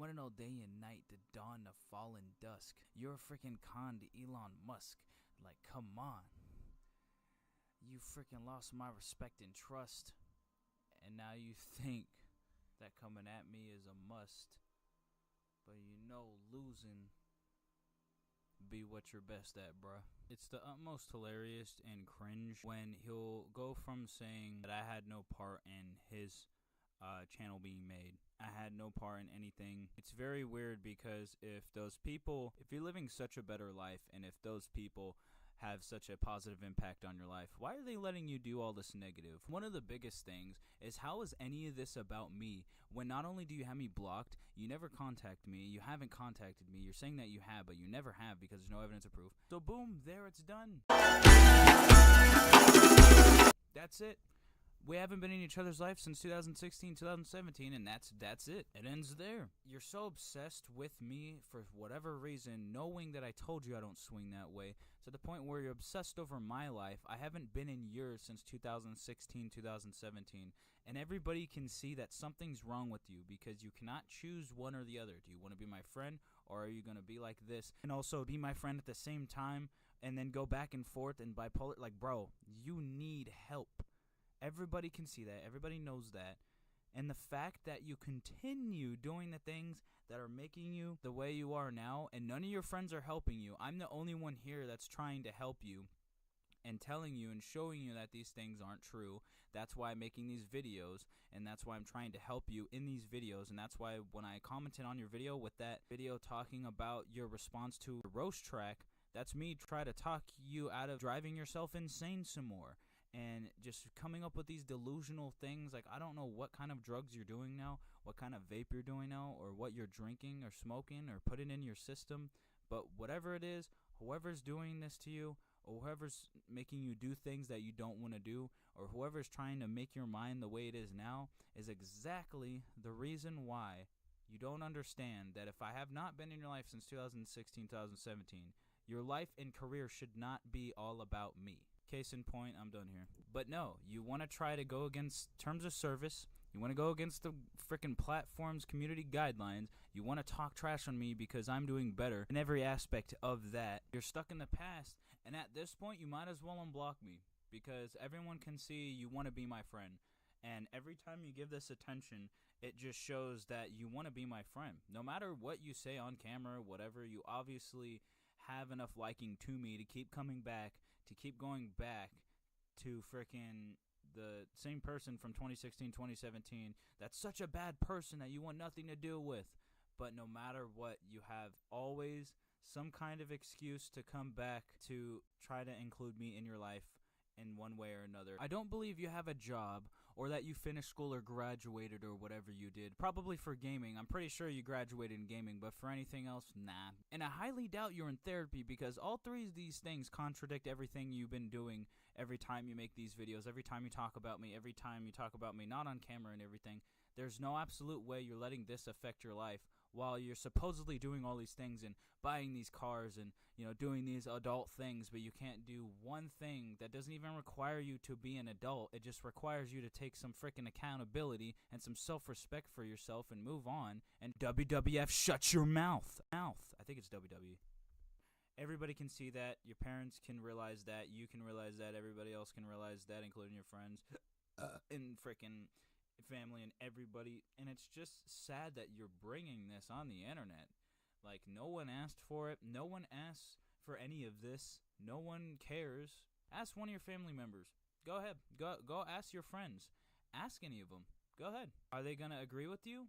wanna know day and night, the dawn, the fallen dusk. You're a freaking con to Elon Musk. Like, come on. You freaking lost my respect and trust. And now you think that coming at me is a must. But you know losing be what you're best at, bruh. It's the utmost hilarious and cringe when he'll go from saying that I had no part in his channel being made. I had no part in anything. It's very weird because if you're living such a better life, and if those people have such a positive impact on your life, why are they letting you do all this negative? One of the biggest things is, how is any of this about me when not only do you have me blocked, you never contact me, you haven't contacted me, you're saying that you have, but you never have because there's no evidence of proof. So boom, there, it's done. That's it. We haven't been in each other's life since 2016, 2017, and that's it. It ends there. You're so obsessed with me for whatever reason, knowing that I told you I don't swing that way, to the point where you're obsessed over my life. I haven't been in yours since 2016, 2017, and everybody can see that something's wrong with you because you cannot choose one or the other. Do you want to be my friend, or are you going to be like this and also be my friend at the same time and then go back and forth and bipolar? Like, bro, you need help. Everybody can see that. Everybody knows that. And the fact that you continue doing the things that are making you the way you are now, and none of your friends are helping you. I'm the only one here that's trying to help you and telling you and showing you that these things aren't true. That's why I'm making these videos, and that's why I'm trying to help you in these videos. And that's why when I commented on your video with that video talking about your response to a roast track, that's me try to talk you out of driving yourself insane some more. And just coming up with these delusional things, like, I don't know what kind of drugs you're doing now, what kind of vape you're doing now, or what you're drinking or smoking or putting in your system. But whatever it is, whoever's doing this to you, or whoever's making you do things that you don't want to do, or whoever's trying to make your mind the way it is now, is exactly the reason why you don't understand that if I have not been in your life since 2016, 2017, your life and career should not be all about me. Case in point, I'm done here. But no, you want to try to go against terms of service. You want to go against the freaking platform's community guidelines. You want to talk trash on me because I'm doing better in every aspect of that. You're stuck in the past, and at this point, you might as well unblock me because everyone can see you want to be my friend. And every time you give this attention, it just shows that you want to be my friend. No matter what you say on camera, whatever, you obviously have enough liking to me to keep coming back, to keep going back to freaking the same person from 2016, 2017. That's such a bad person that you want nothing to do with. But no matter what, you have always some kind of excuse to come back to try to include me in your life in one way or another. I don't believe you have a job, or that you finished school or graduated or whatever you did. Probably for gaming. I'm pretty sure you graduated in gaming, but for anything else, nah. And I highly doubt you're in therapy, because all three of these things contradict everything you've been doing every time you make these videos, every time you talk about me, every time you talk about me not on camera and everything. There's no absolute way you're letting this affect your life while you're supposedly doing all these things and buying these cars and, you know, doing these adult things, but you can't do one thing that doesn't even require you to be an adult. It just requires you to take some freaking accountability and some self-respect for yourself and move on. And WWF, shut your mouth. I think it's WWE. Everybody can see that. Your parents can realize that. You can realize that. Everybody else can realize that, including your friends and freaking family and everybody. And it's just sad that you're bringing this on the internet. Like, no one asked for it. No one asked for any of this. No one cares. Ask one of your family members. Go ahead. Go ask your friends. Ask any of them. Go ahead. Are they going to agree with you?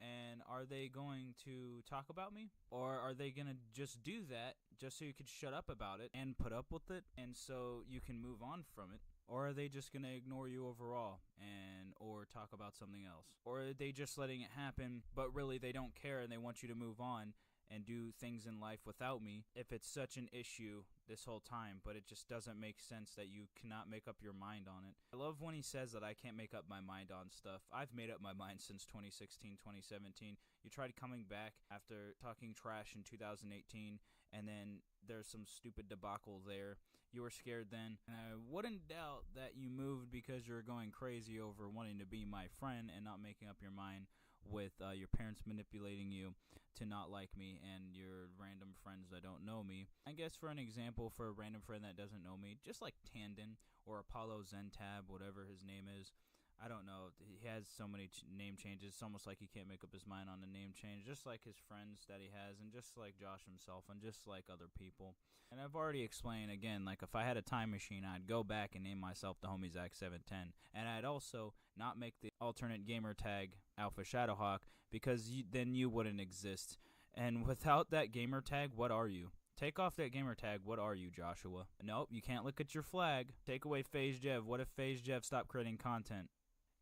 And are they going to talk about me? Or are they going to just do that just so you could shut up about it and put up with it and so you can move on from it? Or are they just going to ignore you overall and or talk about something else? Or are they just letting it happen, but really they don't care and they want you to move on and do things in life without me if it's such an issue this whole time, but it just doesn't make sense that you cannot make up your mind on it. I love when he says that I can't make up my mind on stuff. I've made up my mind since 2016, 2017. You tried coming back after talking trash in 2018, and then there's some stupid debacle there. You were scared then, and I wouldn't doubt that you moved because you were going crazy over wanting to be my friend and not making up your mind with your parents manipulating you to not like me, and your random friends that don't know me. I guess for an example, for a random friend that doesn't know me, just like Tandon or Apollo Zentab, whatever his name is. I don't know. He has so many name changes. It's almost like he can't make up his mind on a name change, just like his friends that he has, and just like Josh himself, and just like other people. And I've already explained, again, like if I had a time machine, I'd go back and name myself the homie Zach710. And I'd also not make the alternate gamer tag Alpha Shadowhawk, because then you wouldn't exist. And without that gamer tag, what are you? Take off that gamer tag, what are you, Joshua? Nope, you can't look at your flag. Take away FaZe Jev. What if FaZe Jev stopped creating content?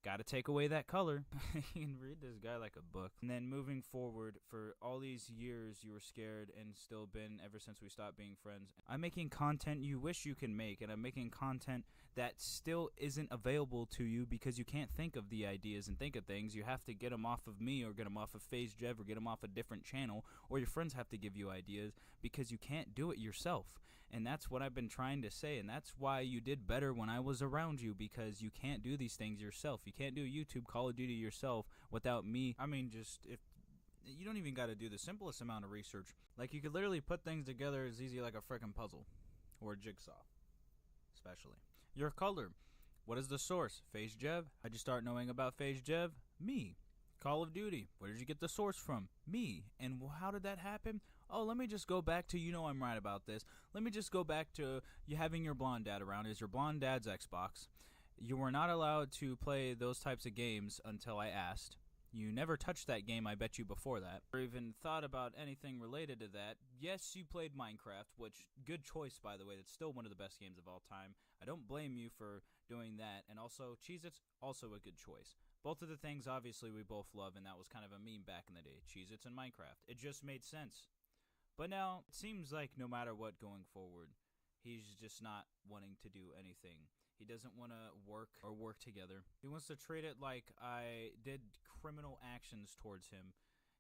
Gotta take away that color. You can read this guy like a book. And then moving forward, for all these years you were scared, and still been ever since we stopped being friends. I'm making content you wish you can make, and I'm making content that still isn't available to you because you can't think of the ideas and think of things. You have to get them off of me, or get them off of FaZe Jev, or get them off a different channel, or your friends have to give you ideas because you can't do it yourself. And that's what I've been trying to say, and that's why you did better when I was around you, because you can't do these things yourself. You can't do YouTube Call of Duty yourself without me. I mean, just if you don't even got to do the simplest amount of research. Like, you could literally put things together as easy like a freaking puzzle or a jigsaw. Especially your color. What is the source? FaZe Jev. How'd you start knowing about FaZe Jev? Me. Call of Duty. Where did you get the source from? Me. And how did that happen? Oh, let me just go back to, you know I'm right about this. Let me just go back to you having your blonde dad around. Is your blonde dad's Xbox. You were not allowed to play those types of games until I asked. You never touched that game, I bet you, before that. Or even thought about anything related to that. Yes, you played Minecraft, which, good choice, by the way. That's still one of the best games of all time. I don't blame you for doing that. And also, Cheez-Its, also a good choice. Both of the things, obviously, we both love, and that was kind of a meme back in the day. Cheez-Its and Minecraft. It just made sense. But now, it seems like no matter what going forward, he's just not wanting to do anything. He doesn't want to work or work together. He wants to treat it like I did criminal actions towards him.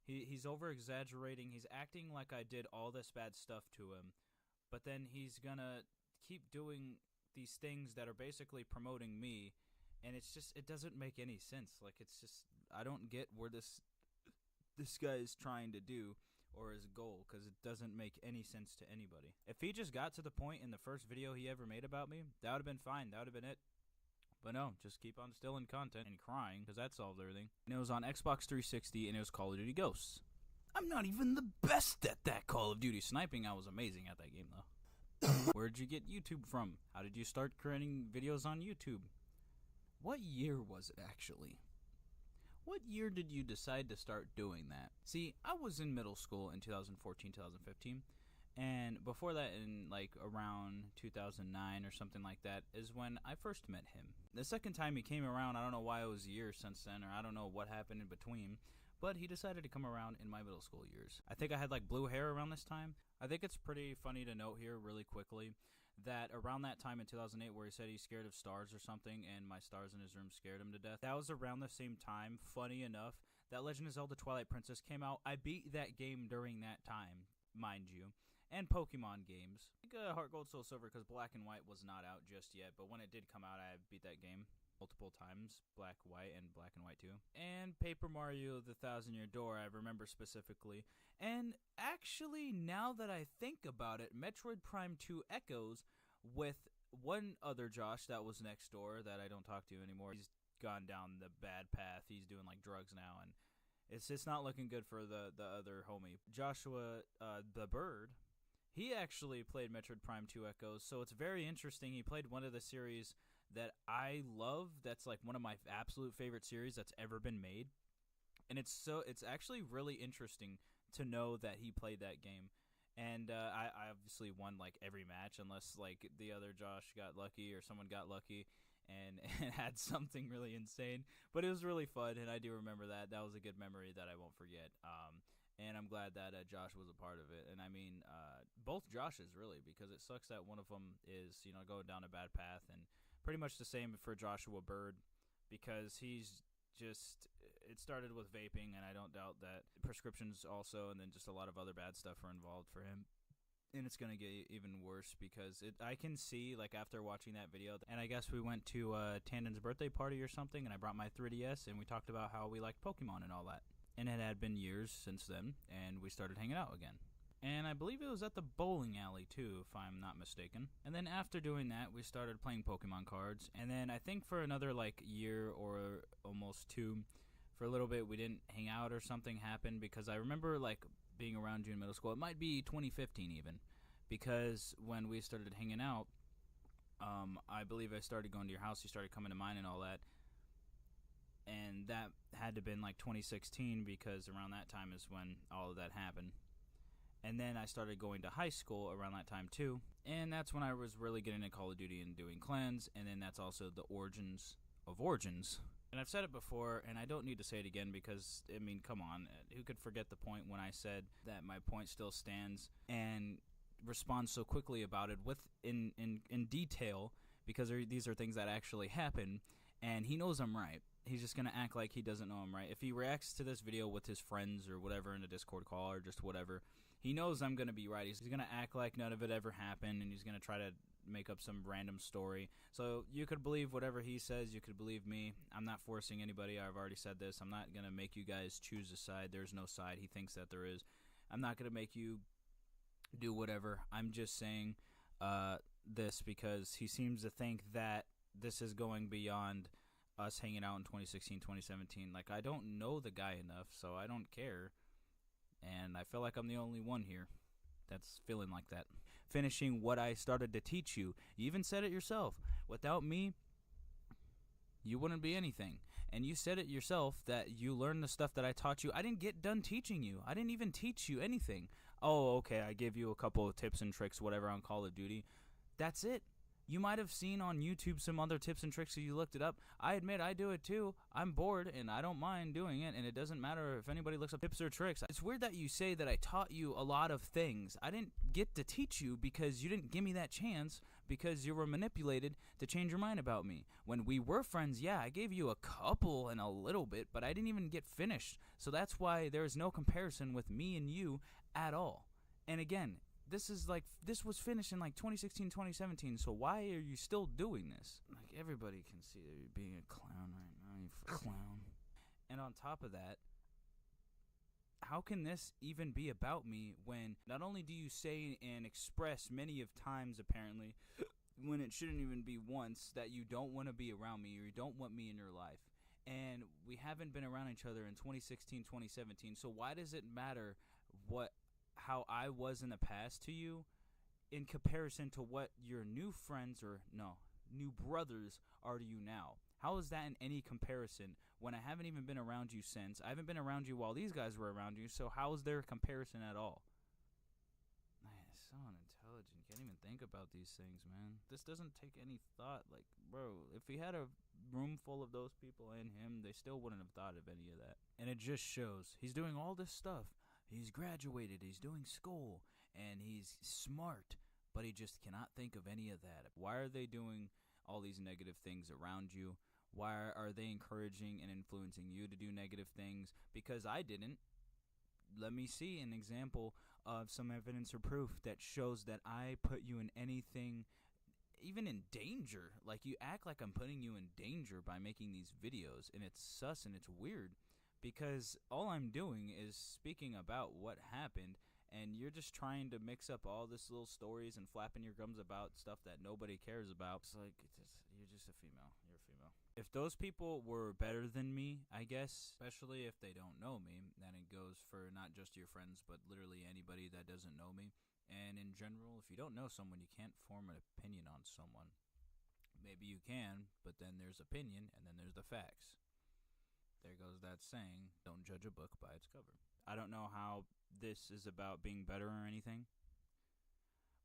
He's over-exaggerating. He's acting like I did all this bad stuff to him. But then he's gonna keep doing these things that are basically promoting me. And it's just, it doesn't make any sense. Like, it's just, I don't get where this guy is trying to do, or his goal, because it doesn't make any sense to anybody. If he just got to the point in the first video he ever made about me, that would have been fine. That would have been it. But no, just keep on stealing content and crying, because that solved everything. And it was on Xbox 360, and it was Call of Duty Ghosts. I'm not even the best at that Call of Duty. Sniping, I was amazing at that game, though. Where'd you get YouTube from? How did you start creating videos on YouTube? What year was it, actually? What year did you decide to start doing that? See, I was in middle school in 2014, 2015, and before that, in like around 2009 or something like that, is when I first met him. The second time he came around, I don't know why it was years since then, or I don't know what happened in between, but he decided to come around in my middle school years. I think I had like blue hair around this time. I think it's pretty funny to note here really quickly that around that time in 2008 where he said he's scared of stars or something, and my stars in his room scared him to death, that was around the same time, funny enough, that Legend of Zelda Twilight Princess came out. I beat that game during that time, mind you, and Pokemon games. I think Heart Gold Soul Silver, because Black and White was not out just yet, but when it did come out, I beat that game multiple times, Black, White, and Black and White 2. And Paper Mario The Thousand Year Door, I remember specifically. And actually, now that I think about it, Metroid Prime 2 Echoes with one other Josh that was next door that I don't talk to anymore. He's gone down the bad path. He's doing like drugs now, and it's not looking good for the other homie. Joshua, the Bird, he actually played Metroid Prime 2 Echoes, so it's very interesting. He played one of the series that I love, that's like one of my absolute favorite series that's ever been made. And it's actually really interesting to know that he played that game. And I obviously won like every match, unless like the other Josh got lucky or someone got lucky and had something really insane. But it was really fun, and I do remember that. That was a good memory that I won't forget. And I'm glad that Josh was a part of it. And I mean, both Joshes really, because it sucks that one of them is, you know, going down a bad path. And pretty much the same for Joshua Bird, because he's just, it started with vaping, and I don't doubt that prescriptions also, and then just a lot of other bad stuff are involved for him. And it's gonna get even worse because I can see, like, after watching that video, and I guess we went to Tandon's birthday party or something, and I brought my 3DS, and we talked about how we liked Pokemon and all that. And it had been years since then, and we started hanging out again. And I believe it was at the bowling alley, too, if I'm not mistaken. And then after doing that, we started playing Pokemon cards. And then I think for another, like, year or almost 2, for a little bit, we didn't hang out or something happened. Because I remember, like, being around you in middle school. It might be 2015 even. Because when we started hanging out, I believe I started going to your house. You started coming to mine and all that. And that had to have been, like, 2016. Because around that time is when all of that happened. And then I started going to high school around that time too. And that's when I was really getting into Call of Duty and doing clans. And then that's also the origins of Origins. And I've said it before, and I don't need to say it again because, I mean, come on. Who could forget the point when I said that my point still stands and respond so quickly about it in detail because these are things that actually happen. And he knows I'm right. He's just going to act like he doesn't know I'm right. If he reacts to this video with his friends or whatever in a Discord call or just whatever, he knows I'm going to be right. He's going to act like none of it ever happened, and he's going to try to make up some random story. So you could believe whatever he says. You could believe me. I'm not forcing anybody. I've already said this. I'm not going to make you guys choose a side. There's no side. He thinks that there is. I'm not going to make you do whatever. I'm just saying this because he seems to think that this is going beyond us hanging out in 2016, 2017. Like, I don't know the guy enough, so I don't care. And I feel like I'm the only one here that's feeling like that. Finishing what I started to teach you. You even said it yourself. Without me, you wouldn't be anything. And you said it yourself that you learned the stuff that I taught you. I didn't get done teaching you. I didn't even teach you anything. Oh, okay, I gave you a couple of tips and tricks, whatever, on Call of Duty. That's it. You might have seen on YouTube some other tips and tricks if you looked it up. I admit I do it too. I'm bored and I don't mind doing it, and it doesn't matter if anybody looks up tips or tricks. It's weird that you say that I taught you a lot of things. I didn't get to teach you because you didn't give me that chance because you were manipulated to change your mind about me. When we were friends, yeah, I gave you a couple and a little bit, but I didn't even get finished. So that's why there is no comparison with me and you at all. And again, this was finished in like 2016, 2017, so why are you still doing this? Like, everybody can see that you're being a clown right now, you clown. And on top of that, how can this even be about me when not only do you say and express many of times, apparently, when it shouldn't even be once, that you don't want to be around me or you don't want me in your life, and we haven't been around each other in 2016, 2017, so why does it matter how I was in the past to you in comparison to what your new friends new brothers are to you now? How is that in any comparison when I haven't even been around you since? I haven't been around you while these guys were around you, so how is there a comparison at all? Man, so unintelligent. Can't even think about these things, man. This doesn't take any thought. Like, bro, if he had a room full of those people and him, they still wouldn't have thought of any of that. And it just shows. He's doing all this stuff. He's graduated, he's doing school, and he's smart, but he just cannot think of any of that. Why are they doing all these negative things around you? Why are they encouraging and influencing you to do negative things? Because I didn't. Let me see an example of some evidence or proof that shows that I put you in anything, even in danger. Like, you act like I'm putting you in danger by making these videos, and it's sus and it's weird. Because all I'm doing is speaking about what happened, and you're just trying to mix up all this little stories and flapping your gums about stuff that nobody cares about. It's like, you're just a female. You're a female. If those people were better than me, I guess, especially if they don't know me, then it goes for not just your friends, but literally anybody that doesn't know me. And in general, if you don't know someone, you can't form an opinion on someone. Maybe you can, but then there's opinion, and then there's the facts. There goes that saying, don't judge a book by its cover. I don't know how this is about being better or anything.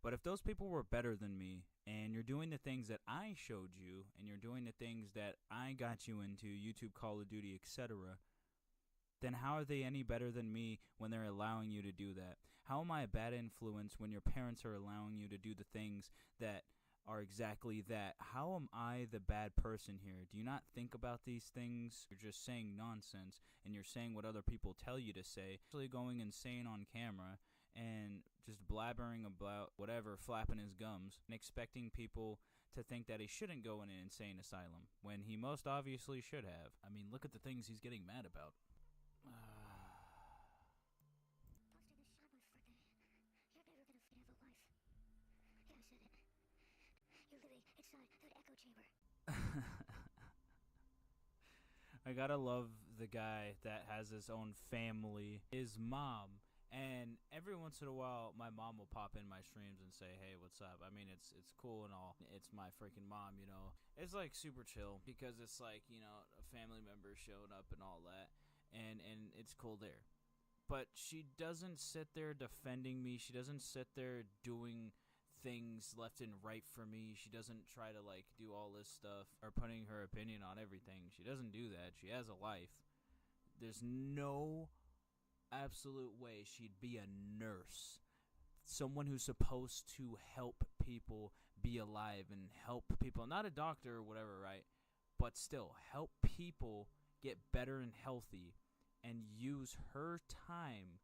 But if those people were better than me, and you're doing the things that I showed you, and you're doing the things that I got you into, YouTube, Call of Duty, etc., then how are they any better than me when they're allowing you to do that? How am I a bad influence when your parents are allowing you to do the things that are exactly that? How am I the bad person here? Do you not think about these things? You're just saying nonsense, and you're saying what other people tell you to say, actually going insane on camera and just blabbering about whatever, flapping his gums, and expecting people to think that he shouldn't go in an insane asylum, when he most obviously should have. I mean, look at the things he's getting mad about. I gotta love the guy that has his own family, his mom. And every once in a while, my mom will pop in my streams and say, hey, what's up? I mean, it's cool and all. It's my freaking mom, you know. It's, like, super chill because it's, like, you know, a family member showed up and all that. And it's cool there. But she doesn't sit there defending me. She doesn't sit there doing things left and right for me. She doesn't try to, like, do all this stuff or putting her opinion on everything. She doesn't do that. She has a life. There's no absolute way she'd be a nurse, someone who's supposed to help people be alive and help people, not a doctor or whatever, right? But still, help people get better and healthy, and use her time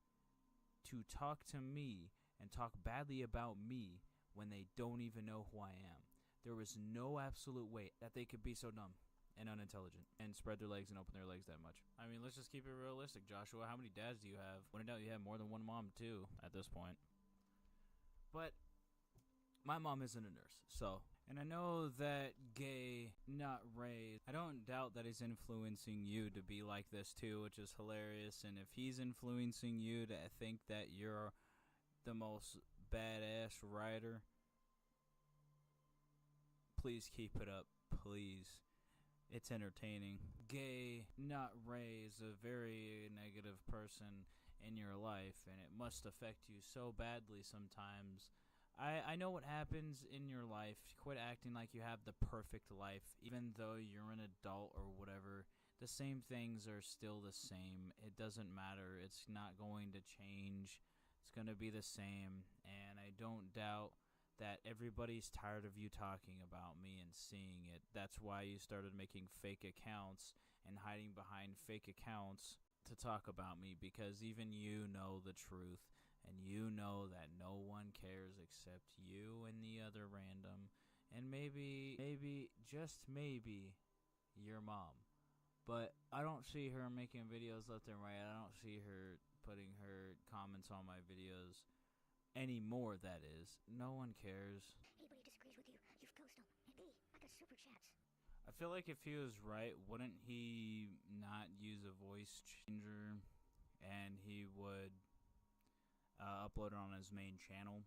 to talk to me and talk badly about me when they don't even know who I am. There was no absolute way that they could be so dumb and unintelligent and spread their legs and open their legs that much. I mean, let's just keep it realistic, Joshua. How many dads do you have? When in doubt, you have more than one mom, too, at this point. But my mom isn't a nurse, so. And I know that gay, not raised, I don't doubt that he's influencing you to be like this, too, which is hilarious. And if he's influencing you to think that you're the most badass writer, please keep it up, please. It's entertaining. Gay, not raised, a very negative person in your life, and it must affect you so badly sometimes. I know what happens in your life. Quit acting like you have the perfect life, even though you're an adult or whatever. The same things are still the same. It doesn't matter. It's not going to change. It's going to be the same, and I don't doubt that everybody's tired of you talking about me and seeing it. That's why you started making fake accounts and hiding behind fake accounts to talk about me, because even you know the truth, and you know that no one cares except you and the other random, and maybe, just maybe, your mom. But I don't see her making videos left and right. I don't see her putting her comments on my videos anymore, that is. No one cares. Anybody disagrees with you, you've ghosted them. And B, I got super chats. I feel like if he was right, wouldn't he not use a voice changer, and he would upload it on his main channel?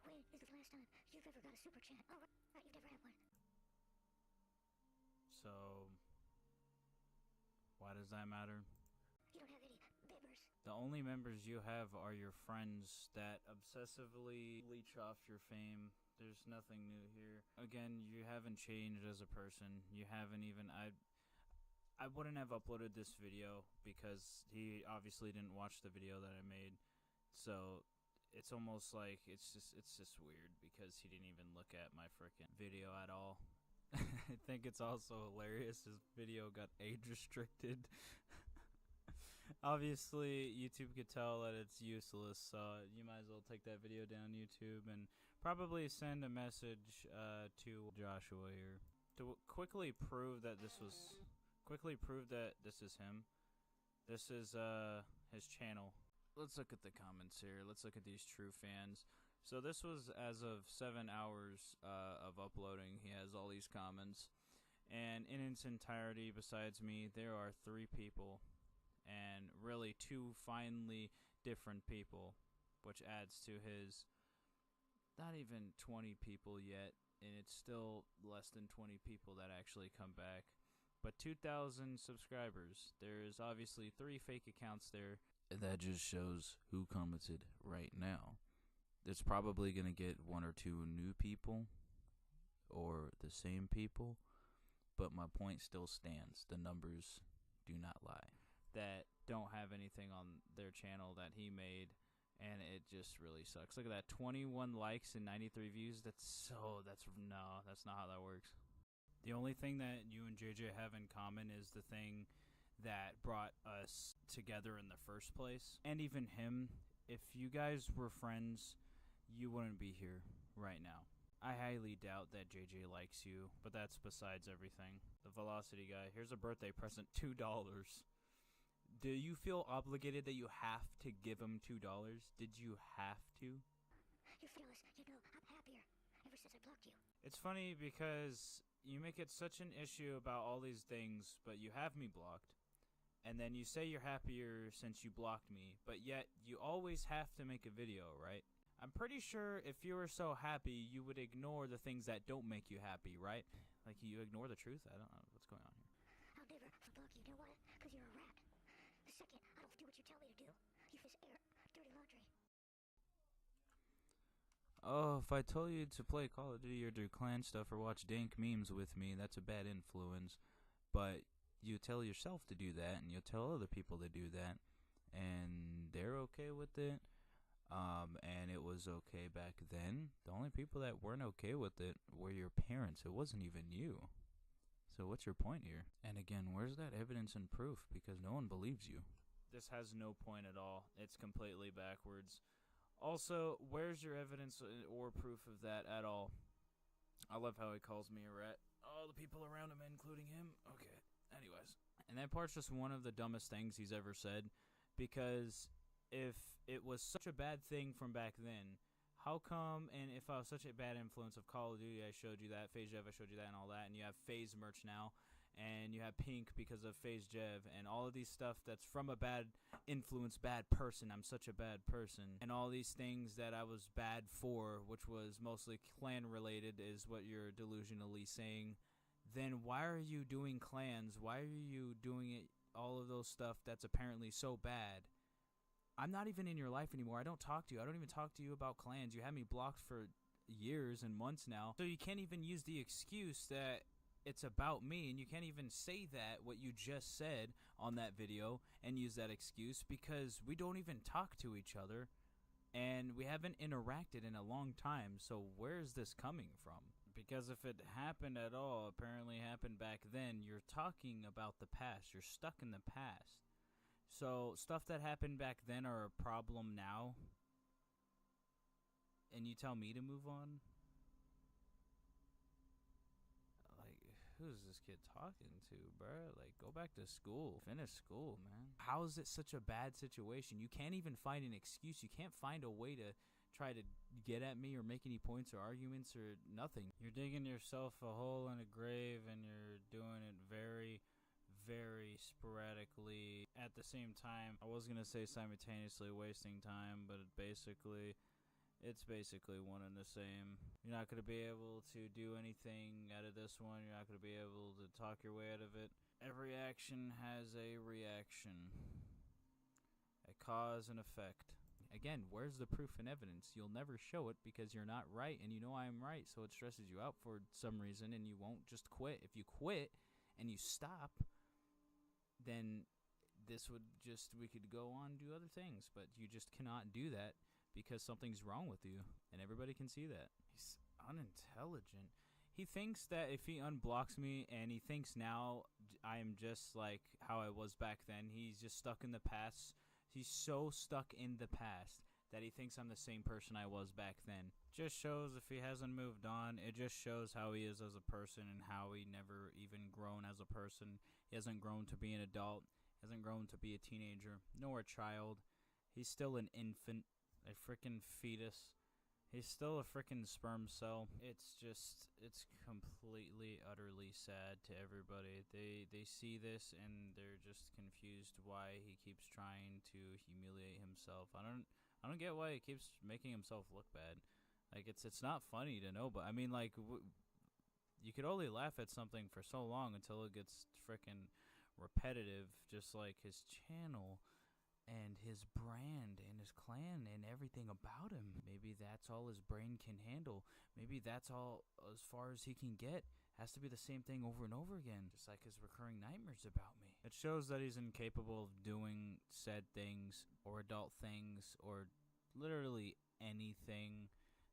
When is the last time you've ever got a super chat? Oh, right, you've never had one. So, why does that matter? You don't have any members. The only members you have are your friends that obsessively leech off your fame. There's nothing new here. Again, you haven't changed as a person. You haven't even... I wouldn't have uploaded this video because he obviously didn't watch the video that I made. So it's almost like it's just weird because he didn't even look at my frickin' video at all. I think it's also hilarious his video got age restricted. Obviously, YouTube could tell that it's useless, so you might as well take that video down YouTube and probably send a message to Joshua here to quickly prove that this is him. This is his channel. Let's look at the comments here. Let's look at these true fans. So this was as of 7 hours of uploading. He has all these comments, and in its entirety, besides me, there are 3 people. And really 2 finely different people, which adds to his not even 20 people yet, and it's still less than 20 people that actually come back. But 2,000 subscribers. There's obviously 3 fake accounts there. That just shows who commented right now. It's probably going to get 1 or 2 new people, or the same people, but my point still stands. The numbers do not lie. That don't have anything on their channel that he made, and it just really sucks. Look at that, 21 likes and 93 views. That's not how that works. The only thing that you and JJ have in common is the thing that brought us together in the first place. And even him if you guys were friends, you wouldn't be here right now. I highly doubt that JJ likes you, but that's besides everything. The Velocity guy, here's a birthday present, $2. Do you feel obligated that you have to give him $2? Did you have to? You're fearless. You know, I'm happier ever since I blocked you. It's funny because you make it such an issue about all these things, but you have me blocked. And then you say you're happier since you blocked me, but yet you always have to make a video, right? I'm pretty sure if you were so happy, you would ignore the things that don't make you happy, right? Like, you ignore the truth? I don't know what's going on here. I'll never unblock you. You know why? Because you're a rat. The second I don't do what you tell me to do, you fizz air, dirty laundry. Oh, if I told you to play Call of Duty or do clan stuff or watch dank memes with me, that's a bad influence. But you tell yourself to do that, and you tell other people to do that, and they're okay with it. And it was okay back then. The only people that weren't okay with it were your parents. It wasn't even you. So what's your point here? And again, where's that evidence and proof? Because no one believes you. This has no point at all. It's completely backwards. Also, where's your evidence or proof of that at all? I love how he calls me a rat. All the people around him, including him. Okay, anyways. And that part's just one of the dumbest things he's ever said. Because if it was such a bad thing from back then, how come, and if I was such a bad influence of Call of Duty, I showed you that, FaZe Jev, I showed you that and all that, and you have FaZe merch now, and you have Pink because of FaZe Jev, and all of these stuff that's from a bad influence, bad person, I'm such a bad person, and all these things that I was bad for, which was mostly clan related, is what you're delusionally saying, then why are you doing clans? Why are you doing it, all of those stuff that's apparently so bad? I'm not even in your life anymore. I don't talk to you. I don't even talk to you about clans. You have me blocked for years and months now. So you can't even use the excuse that it's about me, and you can't even say that, what you just said on that video, and use that excuse because we don't even talk to each other, and we haven't interacted in a long time. So where's this coming from? Because if it happened at all, apparently happened back then, you're talking about the past. You're stuck in the past. So, stuff that happened back then are a problem now, and you tell me to move on? Like, who's this kid talking to, bruh? Like, go back to school. Finish school, man. How is it such a bad situation? You can't even find an excuse. You can't find a way to try to get at me or make any points or arguments or nothing. You're digging yourself a hole in a grave, and you're doing it very sporadically. At the same time, I was gonna say simultaneously wasting time, but it's basically one and the same. You're not gonna be able to do anything out of this one. You're not gonna be able to talk your way out of it. Every action has a reaction, a cause and effect. Again, where's the proof and evidence? You'll never show it because you're not right, and you know I'm right, so it stresses you out for some reason, and you won't just quit. If you quit and you stop, then we could go on and do other things, but you just cannot do that because something's wrong with you, and everybody can see that. He's unintelligent. He thinks that if he unblocks me, and he thinks now I am just like how I was back then, he's just stuck in the past. He's so stuck in the past that he thinks I'm the same person I was back then. Just shows if he hasn't moved on, it just shows how he is as a person and how he never even grown as a person. He hasn't grown to be an adult, hasn't grown to be a teenager, nor a child. He's still an infant, a freaking fetus. He's still a freaking sperm cell. It's completely, utterly sad to everybody. They see this and they're just confused why he keeps trying to humiliate himself. I don't get why he keeps making himself look bad. Like, it's not funny to know, but I mean, like, you could only laugh at something for so long until it gets freaking repetitive, just like his channel and his brand and his clan and everything about him. Maybe that's all his brain can handle. Maybe that's all as far as he can get. Has to be the same thing over and over again, just like his recurring nightmares about me. It shows that he's incapable of doing said things or adult things or literally anything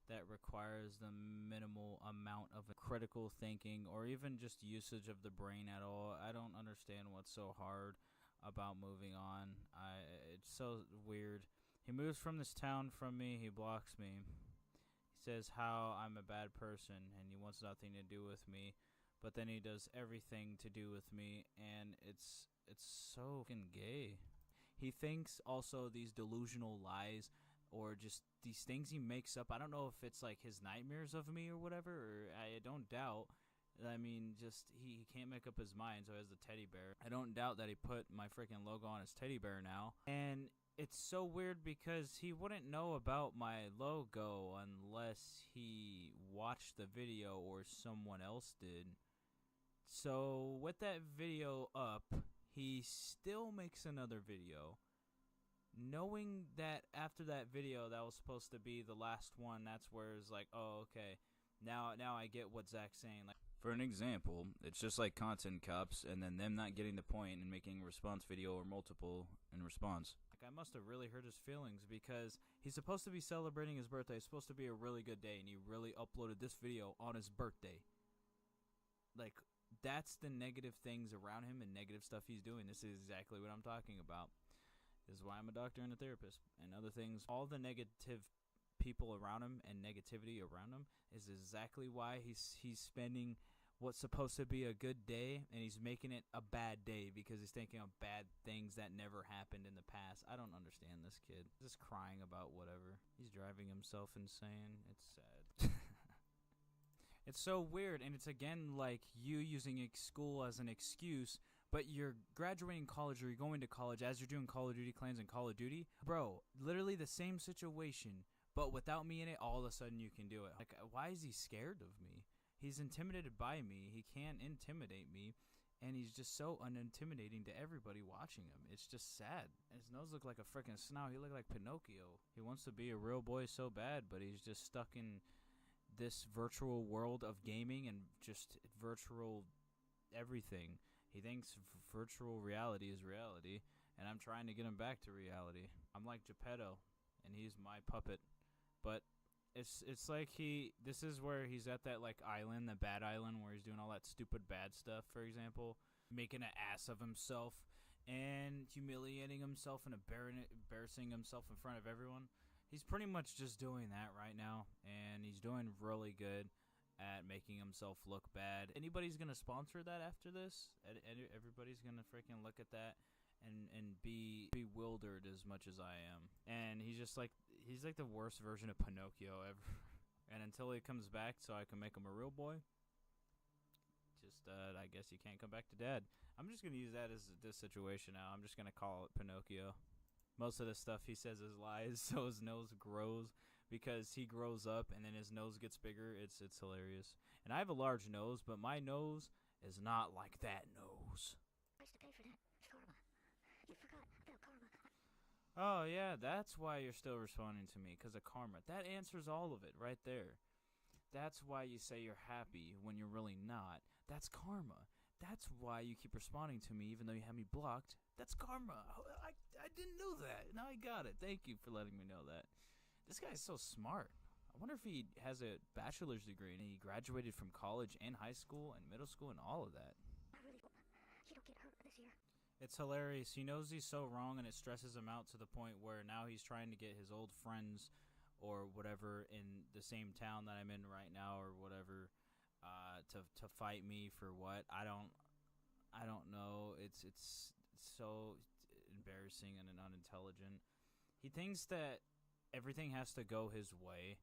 that requires the minimal amount of critical thinking or even just usage of the brain at all. I don't understand what's so hard about moving on. It's so weird. He moves from this town from me. He blocks me. He says how I'm a bad person and he wants nothing to do with me. But then he does everything to do with me, and it's so fucking gay. He thinks also these delusional lies or just these things he makes up. I don't know if it's like his nightmares of me or whatever, or I don't doubt. I mean, just he can't make up his mind, so he has the teddy bear. I don't doubt that he put my freaking logo on his teddy bear now. And it's so weird because he wouldn't know about my logo unless he watched the video or someone else did. So with that video up, he still makes another video, knowing that after that video that was supposed to be the last one. That's where it's like, oh, okay, now I get what Zach's saying. Like, for an example, it's just like content cops and then them not getting the point and making a response video or multiple in response. Like, I must have really hurt his feelings because he's supposed to be celebrating his birthday. It's supposed to be a really good day, and he really uploaded this video on his birthday. Like, that's the negative things around him and negative stuff he's doing. This is exactly what I'm talking about. This is why I'm a doctor and a therapist and other things. All the negative people around him and negativity around him is exactly why he's spending what's supposed to be a good day and he's making it a bad day because he's thinking of bad things that never happened in the past. I don't understand this kid. He's just crying about whatever. He's driving himself insane. It's sad. It's so weird, and it's again like you using school as an excuse, but you're graduating college or you're going to college as you're doing Call of Duty clans and Call of Duty. Bro, literally the same situation, but without me in it, all of a sudden you can do it. Like, why is he scared of me? He's intimidated by me. He can't intimidate me, and he's just so unintimidating to everybody watching him. It's just sad. His nose looked like a freaking snout. He looked like Pinocchio. He wants to be a real boy so bad, but he's just stuck in this virtual world of gaming and just virtual everything. He thinks virtual reality is reality, and I'm trying to get him back to reality. I'm like Geppetto, and he's my puppet. But it's like this is where he's at that like island, the bad island, where he's doing all that stupid bad stuff, for example, making an ass of himself and humiliating himself and embarrassing himself in front of everyone. He's pretty much just doing that right now, and he's doing really good at making himself look bad. Anybody's going to sponsor that after this? Everybody's going to freaking look at that and be bewildered as much as I am. And he's like the worst version of Pinocchio ever. And until he comes back so I can make him a real boy, just, I guess you can't come back to dad. I'm just going to use that as this situation now. I'm just going to call it Pinocchio. Most of the stuff he says is lies, so his nose grows because he grows up and then his nose gets bigger. It's hilarious. And I have a large nose, but my nose is not like that nose. Price to pay for that. It's karma. You forgot about karma. Oh, yeah, that's why you're still responding to me, because of karma. That answers all of it right there. That's why you say you're happy when you're really not. That's karma. That's why you keep responding to me even though you have me blocked. That's karma. I didn't know that. Now I got it. Thank you for letting me know that. This guy's so smart. I wonder if he has a bachelor's degree and he graduated from college and high school and middle school and all of that. I really hope you don't get hurt this year. It's hilarious. He knows he's so wrong and it stresses him out to the point where now he's trying to get his old friends or whatever in the same town that I'm in right now or whatever to fight me for what? I don't know. It's so embarrassing and unintelligent. He thinks that everything has to go his way.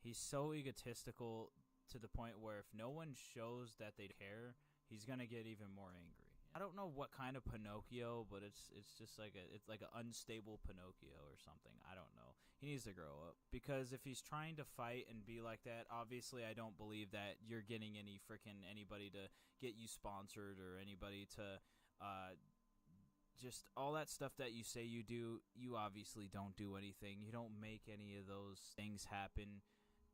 He's so egotistical to the point where if no one shows that they care, he's gonna get even more angry. I don't know what kind of Pinocchio, but it's just like it's like an unstable Pinocchio or something. I don't know. He needs to grow up, because if he's trying to fight and be like that, obviously I don't believe that you're getting anybody to get you sponsored or anybody to just all that stuff that you say you do. You obviously don't do anything. You don't make any of those things happen.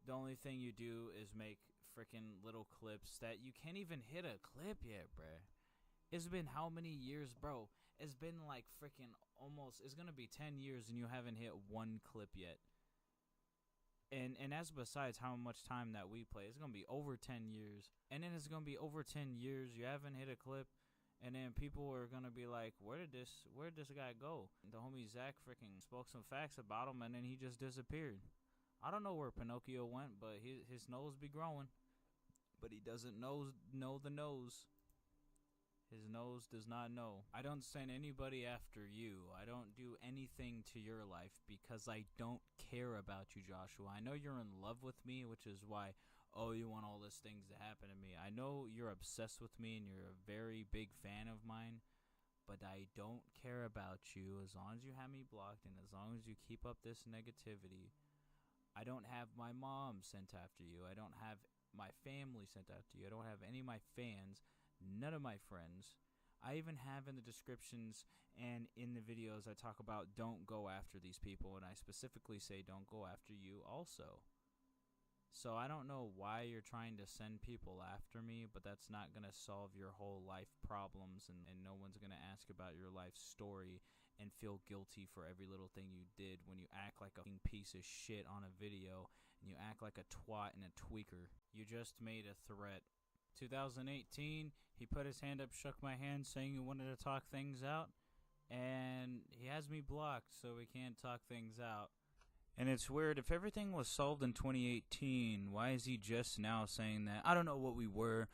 The only thing you do is make freaking little clips that you can't even hit a clip yet, bruh. It's been how many years, bro? It's been like freaking almost, it's gonna be 10 years and you haven't hit one clip yet. And as besides how much time that we play, it's gonna be over 10 years. And then it's gonna be over 10 years, you haven't hit a clip. And then people are gonna be like, where did this guy go? The homie Zach freaking spoke some facts about him, and then he just disappeared. I don't know where Pinocchio went, but his nose be growing. But he doesn't know the nose. His nose does not know. I don't send anybody after you. I don't do anything to your life because I don't care about you, Joshua. I know you're in love with me, which is why, oh, you want all these things to happen to me. I know you're obsessed with me and you're a very big fan of mine, but I don't care about you as long as you have me blocked and as long as you keep up this negativity. I don't have my mom sent after you. I don't have my family sent after you. I don't have any of my fans. None of my friends. I even have in the descriptions and in the videos I talk about don't go after these people, and I specifically say don't go after you also. So I don't know why you're trying to send people after me, but that's not going to solve your whole life problems, and no one's going to ask about your life story and feel guilty for every little thing you did when you act like a piece of shit on a video and you act like a twat and a tweaker. You just made a threat. 2018, he put his hand up, shook my hand, saying he wanted to talk things out, and he has me blocked, so we can't talk things out. And it's weird, if everything was solved in 2018, why is he just now saying that? I don't know what we were,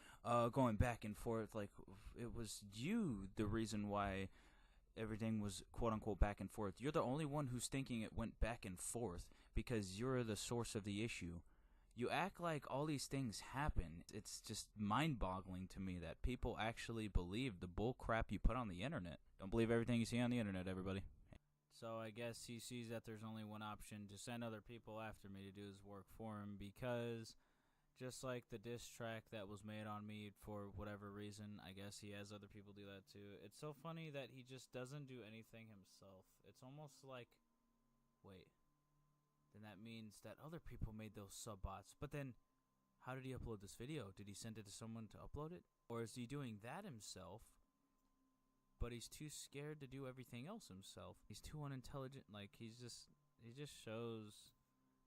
going back and forth, like, it was you the reason why everything was quote-unquote back and forth. You're the only one who's thinking it went back and forth, because you're the source of the issue. You act like all these things happen. It's just mind-boggling to me that people actually believe the bull crap you put on the internet. Don't believe everything you see on the internet, everybody. So I guess he sees that there's only one option, to send other people after me to do his work for him, because just like the diss track that was made on me for whatever reason, I guess he has other people do that too. It's so funny that he just doesn't do anything himself. It's almost like, wait. Then that means that other people made those sub-bots. But then, how did he upload this video? Did he send it to someone to upload it? Or is he doing that himself, but he's too scared to do everything else himself? He's too unintelligent. Like, he just shows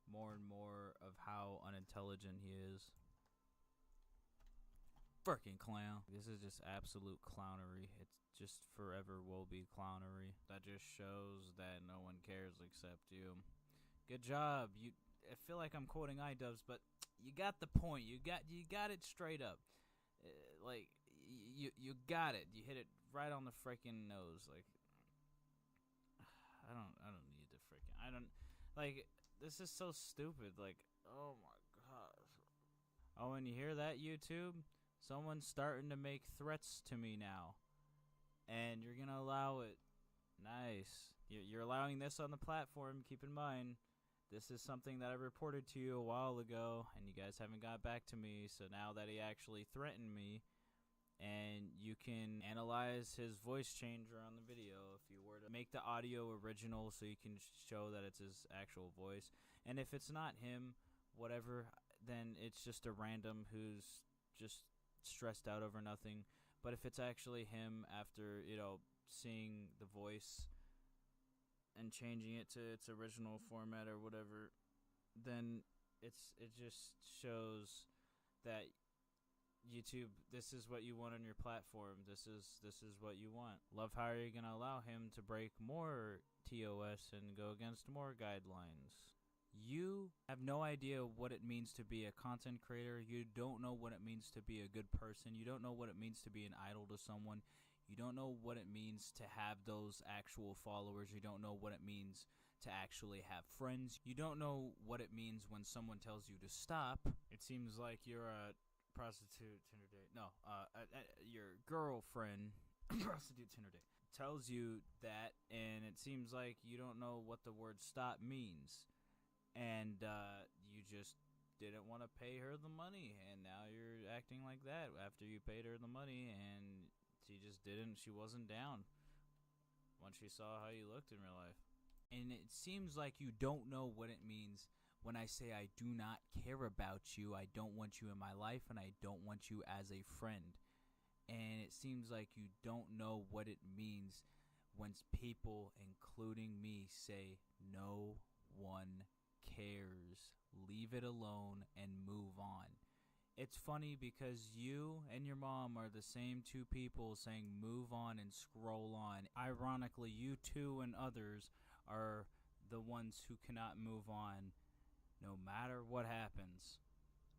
more and more of how unintelligent he is. Freaking clown. This is just absolute clownery. It's just forever will be clownery. That just shows that no one cares except you. Good job. I feel like I'm quoting iDubbbz, but you got the point. You got it straight up. Like you got it. You hit it right on the freaking nose. Like I don't need to freaking like this is so stupid. Like, oh my gosh. Oh, and you hear that, YouTube? Someone's starting to make threats to me now, and you're gonna allow it. Nice. You're allowing this on the platform. Keep in mind, this is something that I reported to you a while ago, and you guys haven't got back to me, so now that he actually threatened me, and you can analyze his voice changer on the video if you were to make the audio original so you can show that it's his actual voice. And if it's not him, whatever, then it's just a random who's just stressed out over nothing. But if it's actually him after, seeing the voice and changing it to its original format or whatever, then it just shows that YouTube, this is what you want on your platform. This is what you want. Love how you're gonna allow him to break more TOS and go against more guidelines. You have no idea what it means to be a content creator. You don't know what it means to be a good person. You don't know what it means to be an idol to someone. You don't know what it means to have those actual followers. You don't know what it means to actually have friends. You don't know what it means when someone tells you to stop. It seems like you're a prostitute Tinder date. No, your girlfriend, prostitute Tinder date, tells you that, and it seems like you don't know what the word stop means. And you just didn't want to pay her the money, and now you're acting like that after you paid her the money, and she wasn't down once she saw how you looked in real life. And it seems like you don't know what it means when I say I do not care about you, I don't want you in my life, and I don't want you as a friend. And it seems like you don't know what it means when people, including me, say no one cares, leave it alone, and move on. It's funny because you and your mom are the same two people saying move on and scroll on. Ironically, you two and others are the ones who cannot move on no matter what happens.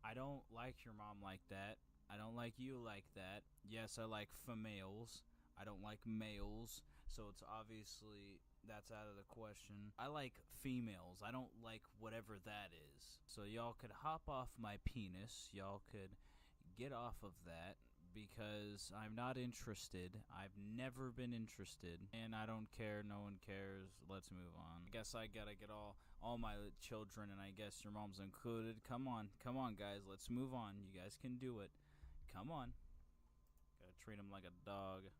I don't like your mom like that. I don't like you like that. Yes, I like females. I don't like males. So it's obviously that's out of the question. I like females. I don't like whatever that is. So y'all could hop off my penis. Y'all could get off of that because I'm not interested. I've never been interested. And I don't care. No one cares. Let's move on. I guess I gotta get all my children, and I guess your mom's included. Come on, guys. Let's move on. You guys can do it. Come on. Gotta treat him like a dog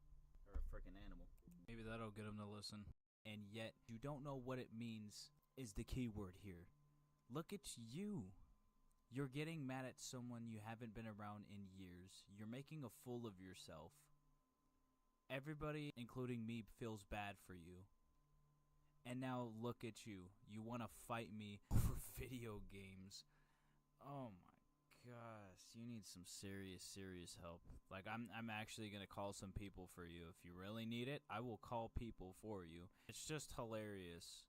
or a freaking animal. Maybe that'll get him to listen. And yet, you don't know what it means is the key word here. Look at you. You're getting mad at someone you haven't been around in years. You're making a fool of yourself. Everybody, including me, feels bad for you. And now look at you. You want to fight me over video games. Oh my gosh, you need some serious help. Like, I'm actually going to call some people for you. If you really need it, I will call people for you. It's just hilarious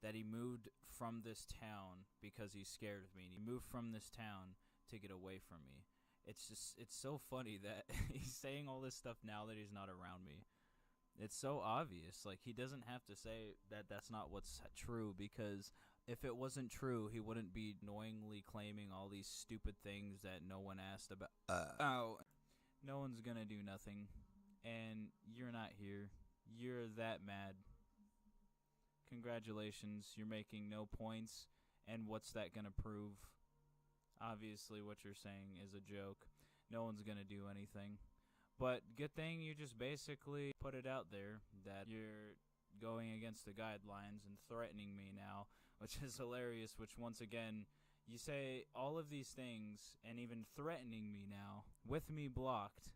that he moved from this town because he's scared of me. He moved from this town to get away from me. It's so funny that he's saying all this stuff now that he's not around me. It's so obvious. Like, he doesn't have to say that that's not what's true, because if it wasn't true, he wouldn't be annoyingly claiming all these stupid things that no one asked about. No one's gonna do nothing, and you're not here. You're that mad. Congratulations, you're making no points, and what's that gonna prove? Obviously, what you're saying is a joke. No one's gonna do anything. But good thing you just basically put it out there that you're going against the guidelines and threatening me now, which is hilarious, which once again, you say all of these things and even threatening me now with me blocked.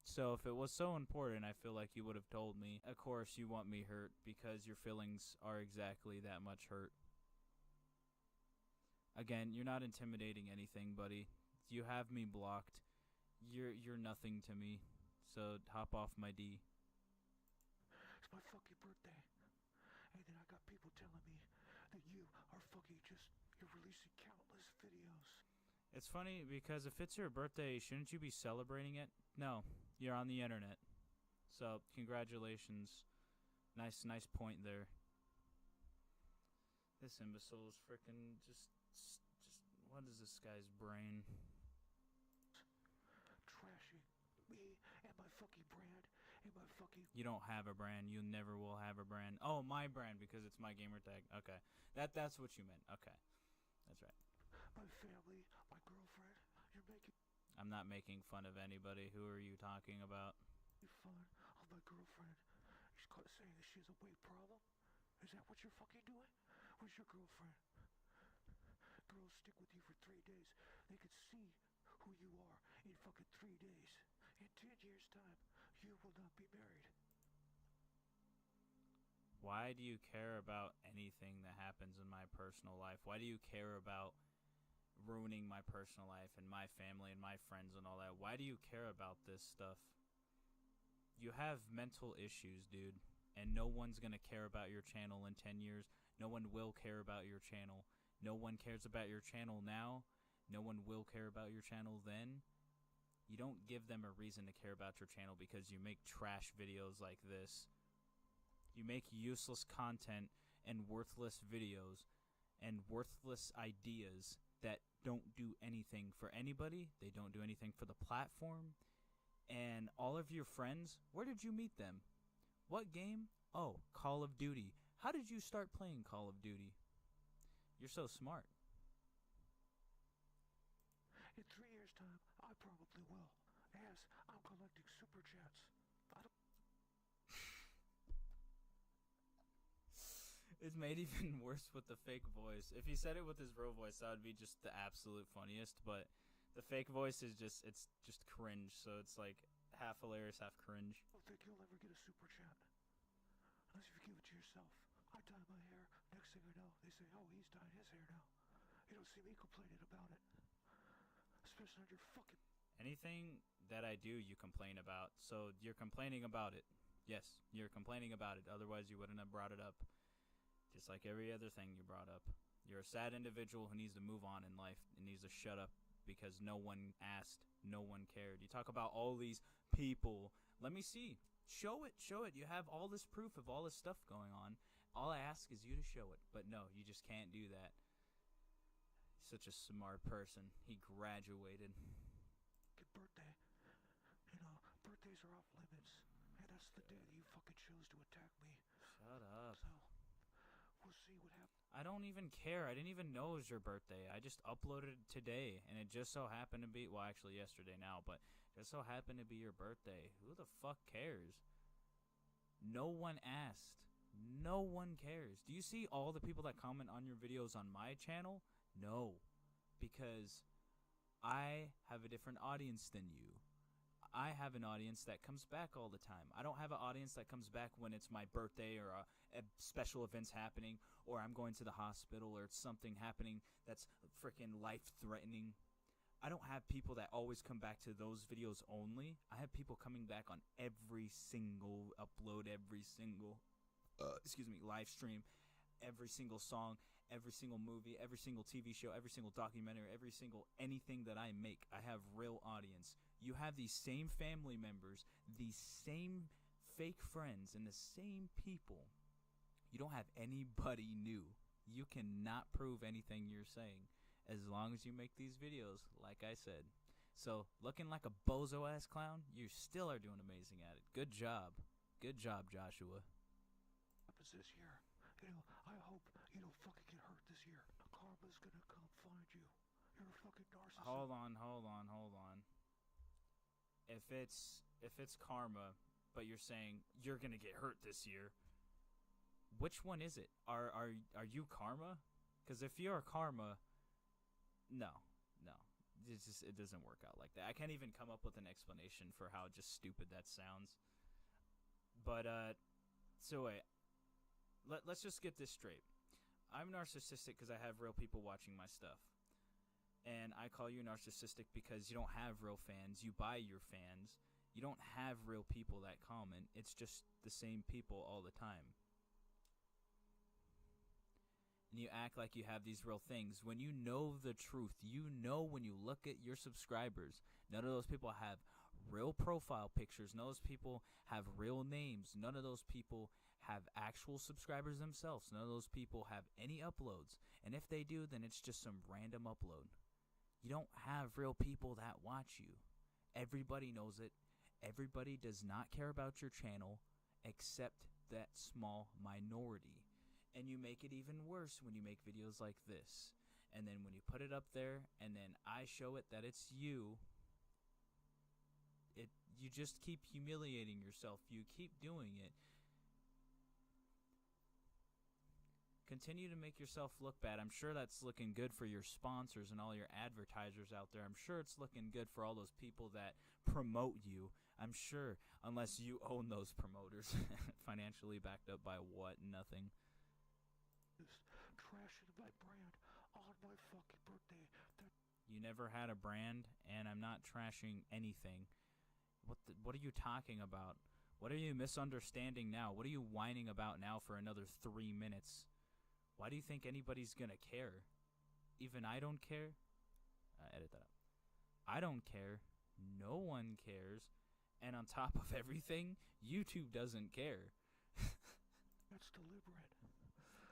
So if it was so important, I feel like you would have told me. Of course you want me hurt because your feelings are exactly that much hurt. Again, you're not intimidating anything, buddy. You have me blocked. You're nothing to me. So hop off my D. It's my fucking birthday. And then I got people telling me that you are fucking you're releasing countless videos. It's funny because if it's your birthday, shouldn't you be celebrating it? No, you're on the internet. So congratulations. Nice point there. This imbecile is freaking just what is this guy's brain? Trashing me and my fucking brand and my fucking... You don't have a brand. You never will have a brand. Oh, my brand because it's my gamer tag. Okay. That's what you meant. Okay. That's right. My family, my girlfriend, you're making... I'm not making fun of anybody. Who are you talking about? Fun of my girlfriend. She's saying that she has a weight problem. Is that what you're fucking doing? Where's your girlfriend? Girls stick with you for 3 days. They could see who you are in fucking 3 days. In 10 years' time, you will not be married. Why do you care about anything that happens in my personal life? Why do you care about ruining my personal life and my family and my friends and all that? Why do you care about this stuff? You have mental issues, dude, and no one's gonna care about your channel in 10 years. No one will care about your channel. No one cares about your channel now. No one will care about your channel then. You don't give them a reason to care about your channel because you make trash videos like this. You make useless content and worthless videos and worthless ideas that don't do anything for anybody. They don't do anything for the platform. And all of your friends, where did you meet them? What game? Oh, Call of Duty. How did you start playing Call of Duty? You're so smart. In 3 years' time, I probably will, as I'm collecting super chats. It's made even worse with the fake voice. If he said it with his real voice, that would be just the absolute funniest. But the fake voice is it's just cringe. So it's like half hilarious, half cringe. I don't think you'll ever get a super chat unless you give it to yourself. I dye my hair. Next thing I know, they say, "Oh, he's dyeing his hair now." You don't see me complaining about it. especially on your fucking. Anything that I do, you complain about. So you're complaining about it. Yes, you're complaining about it. Otherwise, you wouldn't have brought it up. Just like every other thing you brought up. You're a sad individual who needs to move on in life and needs to shut up because no one asked, no one cared. You talk about all these people. Let me see. Show it. Show it. You have all this proof of all this stuff going on. All I ask is you to show it. But no, you just can't do that. Such a smart person. He graduated. Birthday. You know, birthdays are off limits. And that's the day that you fucking chose to attack me. Shut up. So, we'll see what happens. I don't even care. I didn't even know it was your birthday. I just uploaded it today, and it just so happened to be, well, actually yesterday now, but just so happened to be your birthday. Who the fuck cares? No one asked. No one cares. Do you see all the people that comment on your videos on my channel? No, because I have a different audience than you. I have an audience that comes back all the time. I don't have an audience that comes back when it's my birthday or a special event's happening or I'm going to the hospital or it's something happening that's freaking life-threatening. I don't have people that always come back to those videos only. I have people coming back on every single upload, every single, live stream, every single song, every single movie, every single TV show, every single documentary, every single anything that I make. I have real audience. You have these same family members, these same fake friends, and the same people. You don't have anybody new. You cannot prove anything you're saying as long as you make these videos, like I said. So, looking like a bozo-ass clown, you still are doing amazing at it. Good job. Good job, Joshua. Happens this year. You know, I hope you don't fucking get hurt this year. Karma's gonna come find you. You're a fucking narcissist. Hold on. If it's karma, but you're saying you're gonna get hurt this year, which one is it? Are you karma? Because if you're karma, no, it doesn't work out like that. I can't even come up with an explanation for how just stupid that sounds. But so wait, let's just get this straight. I'm narcissistic because I have real people watching my stuff. And I call you narcissistic because you don't have real fans. You buy your fans. You don't have real people that comment. It's just the same people all the time. And you act like you have these real things. When you know the truth, you know when you look at your subscribers, none of those people have real profile pictures. None of those people have real names. None of those people have actual subscribers themselves. None of those people have any uploads. And if they do, then it's just some random upload. You don't have real people that watch you. Everybody knows it. Everybody does not care about your channel except that small minority. And you make it even worse when you make videos like this. And then when you put it up there and then I show it that it's you, you just keep humiliating yourself. You keep doing it. Continue to make yourself look bad. I'm sure that's looking good for your sponsors and all your advertisers out there. I'm sure it's looking good for all those people that promote you. I'm sure, unless you own those promoters. Financially backed up by what? Nothing. Trashing my brand on my fucking birthday. You never had a brand, and I'm not trashing anything. What are you talking about? What are you misunderstanding now? What are you whining about now for another 3 minutes? Why do you think anybody's gonna care? Even I don't care. Edit that out. I don't care. No one cares. And on top of everything, YouTube doesn't care. That's deliberate.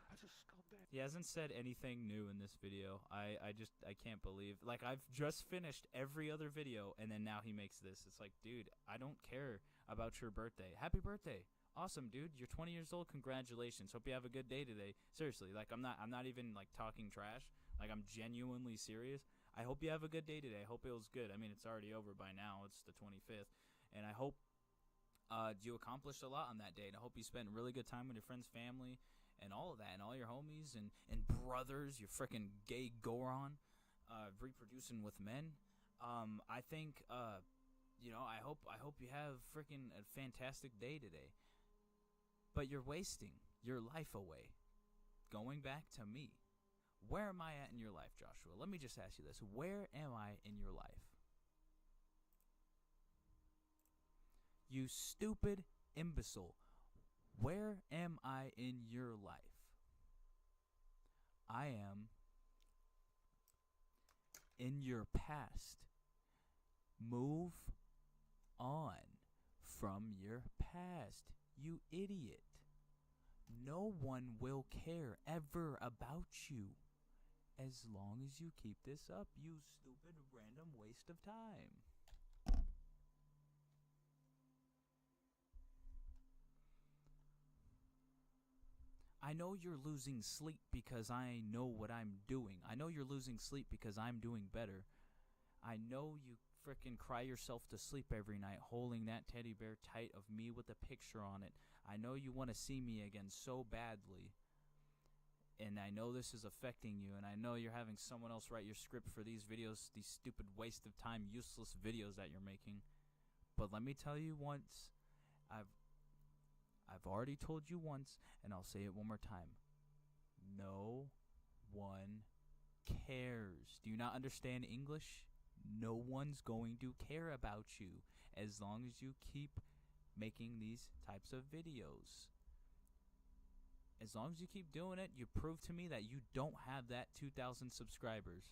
That's a scumbag. He hasn't said anything new in this video. I can't believe. Like, I've just finished every other video, and then now he makes this. It's like, dude, I don't care about your birthday. Happy birthday. Awesome, dude. You're 20 years old. Congratulations. Hope you have a good day today. Seriously, like, I'm not even, like, talking trash. Like, I'm genuinely serious. I hope you have a good day today. I hope it was good. I mean, it's already over by now. It's the 25th. And I hope you accomplished a lot on that day. And I hope you spent a really good time with your friends, family, and all of that, and all your homies and brothers, you freaking gay goron, reproducing with men. I think, you know, I hope you have freaking a fantastic day today. But you're wasting your life away, going back to me, Where am I at in your life, Joshua? Let me just ask you this. Where am I in your life? You stupid imbecile. Where am I in your life? I am in your past. Move on from your past, you idiot. No one will care ever about you as long as you keep this up, you stupid random waste of time. I know you're losing sleep because I know what I'm doing. I know you're losing sleep because I'm doing better. I know you frickin' cry yourself to sleep every night holding that teddy bear tight of me with a picture on it. I know you want to see me again so badly. And I know this is affecting you, and I know you're having someone else write your script for these videos, these stupid waste of time, useless videos that you're making. But let me tell you once, I've already told you once, and I'll say it one more time. No one cares. Do you not understand English? No one's going to care about you as long as you keep making these types of videos. As long as you keep doing it, you prove to me that you don't have that 2,000 subscribers,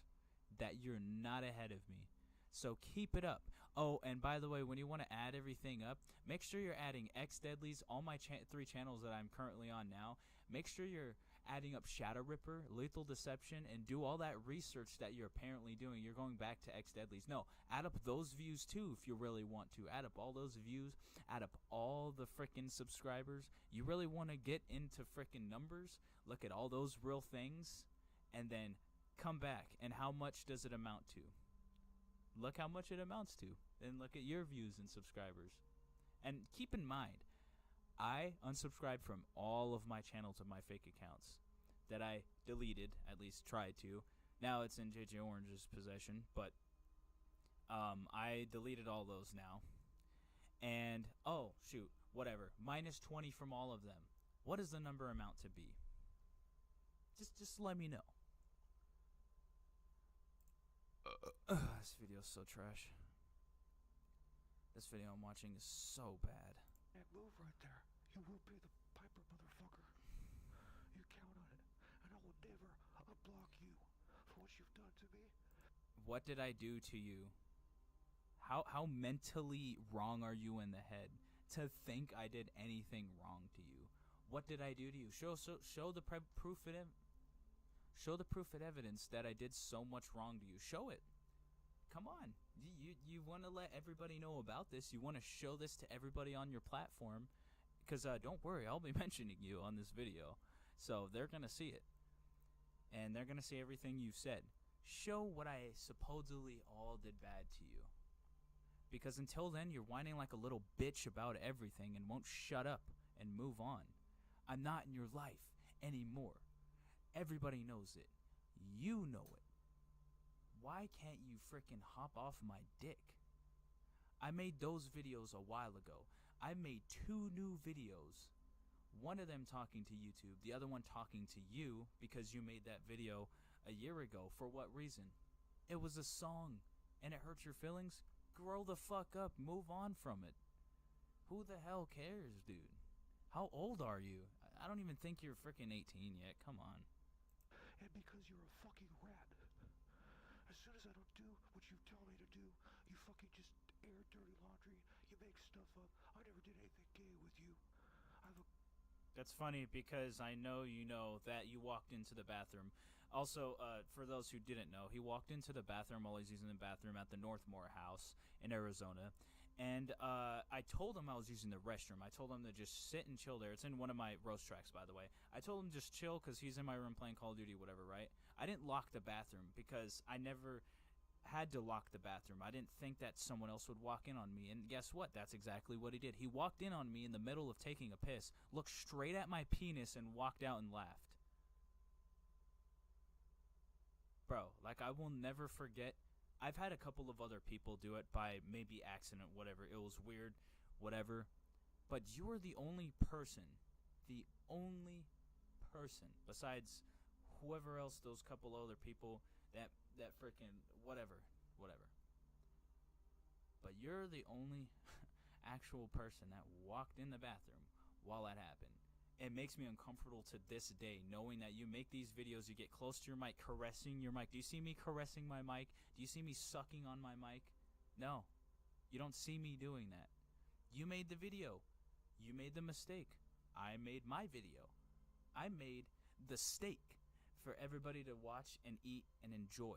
that you're not ahead of me. So keep it up. Oh, and by the way, when you want to add everything up, make sure you're adding X Deadlies, all my 3 channels that I'm currently on now. Make sure you're adding up Shadow Ripper, Lethal Deception, and do all that research that you're apparently doing. You're going back to X Deadlies. No, add up those views too if you really want to. Add up all those views. Add up all the frickin' subscribers. You really want to get into frickin' numbers? Look at all those real things, and then come back. And how much does it amount to? Look how much it amounts to. Then look at your views and subscribers. And keep in mind, I unsubscribed from all of my channels of my fake accounts that I deleted, at least tried to. Now it's in JJ Orange's possession, but I deleted all those now. And, oh, shoot, whatever. -20 from all of them. What does the number amount to be? Just let me know. This video is so trash. This video I'm watching is so bad. That move right there. You will pay the piper, motherfucker. You count on it. And I will never unblock you for what you've done to me. What did I do to you? How mentally wrong are you in the head to think I did anything wrong to you? What did I do to you? Show the proof and show the proof and evidence that I did so much wrong to you. Show it. Come on. You want to let everybody know about this. You want to show this to everybody on your platform. Because don't worry, I'll be mentioning you on this video. So they're going to see it. And they're going to see everything you've said. Show what I supposedly all did bad to you. Because until then, you're whining like a little bitch about everything and won't shut up and move on. I'm not in your life anymore. Everybody knows it. You know it. Why can't you frickin' hop off my dick? I made those videos a while ago. I made 2 new videos. One of them talking to YouTube, the other one talking to you because you made that video a year ago. For what reason? It was a song and it hurt your feelings? Grow the fuck up. Move on from it. Who the hell cares, dude? How old are you? I don't even think you're frickin' 18 yet. Come on. And because you're a fucking rat. As soon as I don't do what you tell me to do, you fucking just air dirty laundry. You make stuff up. I never did anything gay with you. That's funny because I know you know that you walked into the bathroom. Also, for those who didn't know, he walked into the bathroom while he's using the bathroom at the Northmore house in Arizona. And I told him I was using the restroom. I told him to just sit and chill there. It's in one of my roast tracks, by the way. I told him just chill because he's in my room playing Call of Duty, whatever, right? I didn't lock the bathroom because I never had to lock the bathroom. I didn't think that someone else would walk in on me. And guess what? That's exactly what he did. He walked in on me in the middle of taking a piss, looked straight at my penis, and walked out and laughed. Bro, like, I will never forget. I've had a couple of other people do it by maybe accident, whatever. It was weird, whatever. But you're the only person besides whoever else, those couple other people that freaking whatever. But you're the only actual person that walked in the bathroom while that happened. It makes me uncomfortable to this day knowing that you make these videos, you get close to your mic, caressing your mic. Do you see me caressing my mic? Do you see me sucking on my mic? No. You don't see me doing that. You made the video. You made the mistake. I made my video. I made the steak for everybody to watch and eat and enjoy.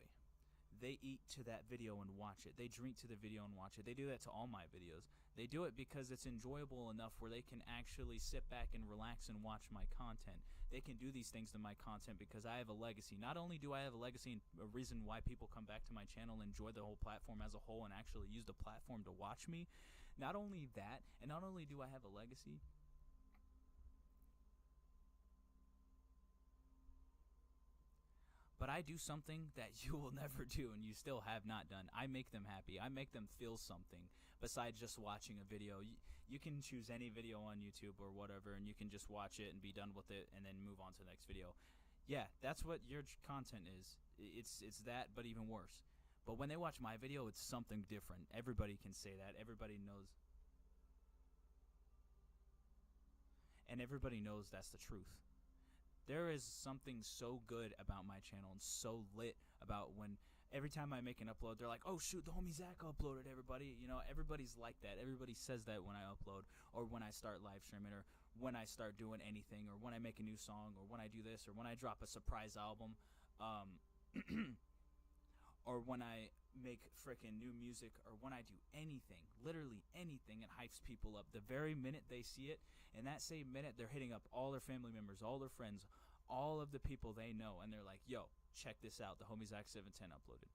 They eat to that video and watch it. They drink to the video and watch it. They do that to all my videos. They do it because it's enjoyable enough where they can actually sit back and relax and watch my content. They can do these things to my content because I have a legacy. Not only do I have a legacy and a reason why people come back to my channel and enjoy the whole platform as a whole and actually use the platform to watch me, not only that, and not only do I have a legacy, but I do something that you will never do and you still have not done. I make them happy. I make them feel something besides just watching a video. You can choose any video on YouTube or whatever, and you can just watch it and be done with it and then move on to the next video. Yeah, that's what your content is. It's that, but even worse. But when they watch my video, it's something different. Everybody can say that. Everybody knows. And everybody knows that's the truth. There is something so good about my channel and so lit about when every time I make an upload, they're like, oh shoot, the homie Zach uploaded, everybody. You know, everybody's like that. Everybody says that when I upload or when I start live streaming or when I start doing anything or when I make a new song or when I do this or when I drop a surprise album or when I make freaking new music or when I do anything, literally anything, it hypes people up. The very minute they see it, in that same minute, they're hitting up all their family members, all their friends, all of the people they know, and they're like, yo, check this out, the homie ZXinfinite uploaded.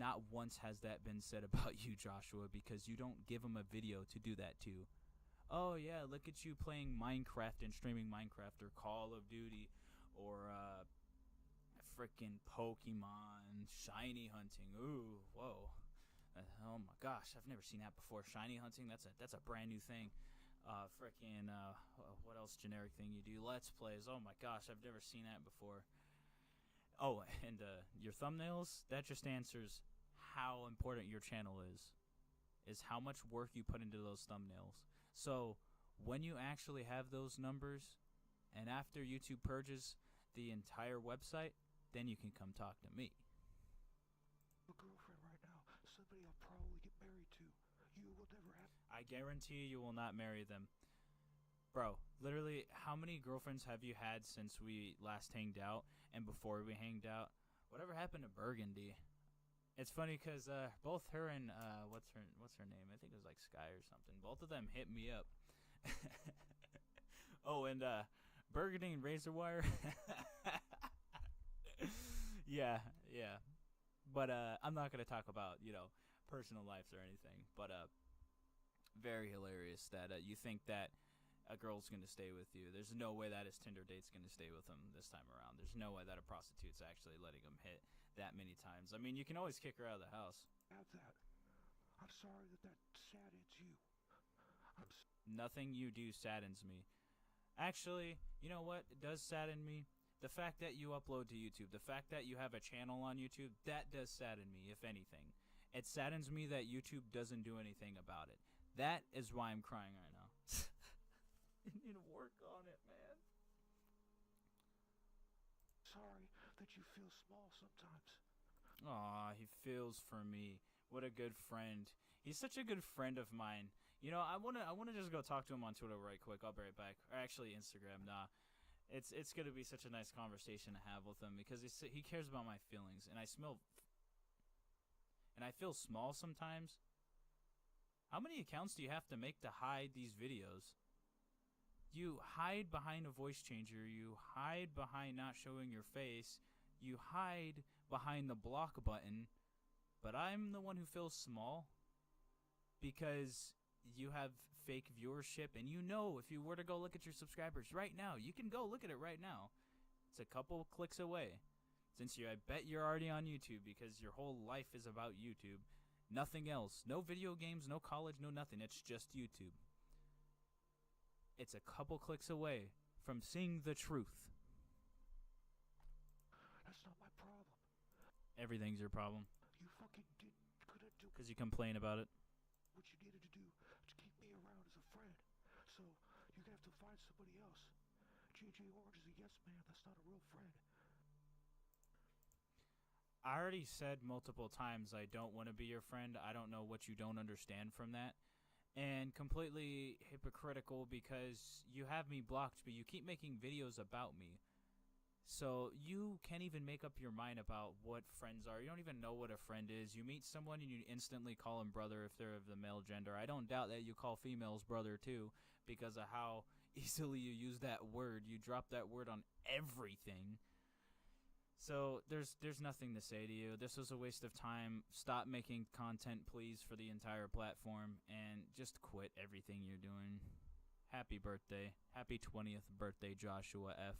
Not once has that been said about you, Joshua, because you don't give them a video to do that to. Oh yeah, look at you playing Minecraft and streaming Minecraft or Call of Duty or freaking Pokemon, shiny hunting. Ooh, whoa. Oh my gosh, I've never seen that before. Shiny hunting, that's a brand new thing. Freaking what else generic thing you do? Let's plays. Oh my gosh, I've never seen that before. Oh, and your thumbnails, that just answers how important your channel is how much work you put into those thumbnails. So when you actually have those numbers and after YouTube purges the entire website, then you can come talk to me. A girlfriend right now, somebody I'll probably get married to. You will never have. I guarantee you will not marry them. Bro, literally, how many girlfriends have you had since we last hanged out and before we hanged out? Whatever happened to Burgundy? It's funny because both her and what's her name? I think it was like Sky or something. Both of them hit me up. Oh, and Burgundy and Razorwire. yeah. But I'm not gonna talk about personal lives or anything. But very hilarious that you think that a girl's gonna stay with you. There's no way that his Tinder date's gonna stay with him this time around. There's no way that a prostitute's actually letting him hit that many times. I mean, you can always kick her out of the house. Have that. I'm sorry that saddens you. Nothing you do saddens me. Actually, you know what? It does sadden me. The fact that you upload to YouTube, the fact that you have a channel on YouTube, that does sadden me, if anything. It saddens me that YouTube doesn't do anything about it. That is why I'm crying right now. I need to work on it, man. Sorry that you feel small sometimes. Aw, he feels for me. What a good friend. He's such a good friend of mine. You know, I wanna just go talk to him on Twitter right quick. I'll be right back. Or actually, Instagram. Nah, it's gonna be such a nice conversation to have with him because he cares about my feelings, and I feel small sometimes. How many accounts do you have to make to hide these videos? You hide behind a voice changer. You hide behind not showing your face. You hide behind the block button. But I'm the one who feels small because you have fake viewership. And you know, if you were to go look at your subscribers right now, you can go look at it right now. It's a couple clicks away. Since I bet you're already on YouTube because your whole life is about YouTube. Nothing else. No video games, no college, no nothing. It's just YouTube. It's a couple clicks away from seeing the truth. Everything's your problem. You fucking couldn't do Because you complain about it. what you needed to do to keep me around as a friend. So you're gonna have to find somebody else. JJ Orange is a yes man. That's not a real friend. I already said multiple times I don't want to be your friend. I don't know what you don't understand from that. And completely hypocritical because you have me blocked, but you keep making videos about me. So you can't even make up your mind about what friends are. You don't even know what a friend is. You meet someone and you instantly call them brother if they're of the male gender. I don't doubt that you call females brother too because of how easily you use that word. You drop that word on everything. So there's nothing to say to you. This was a waste of time. Stop making content, please, for the entire platform, and just quit everything you're doing. Happy birthday. Happy 20th birthday, Joshua F.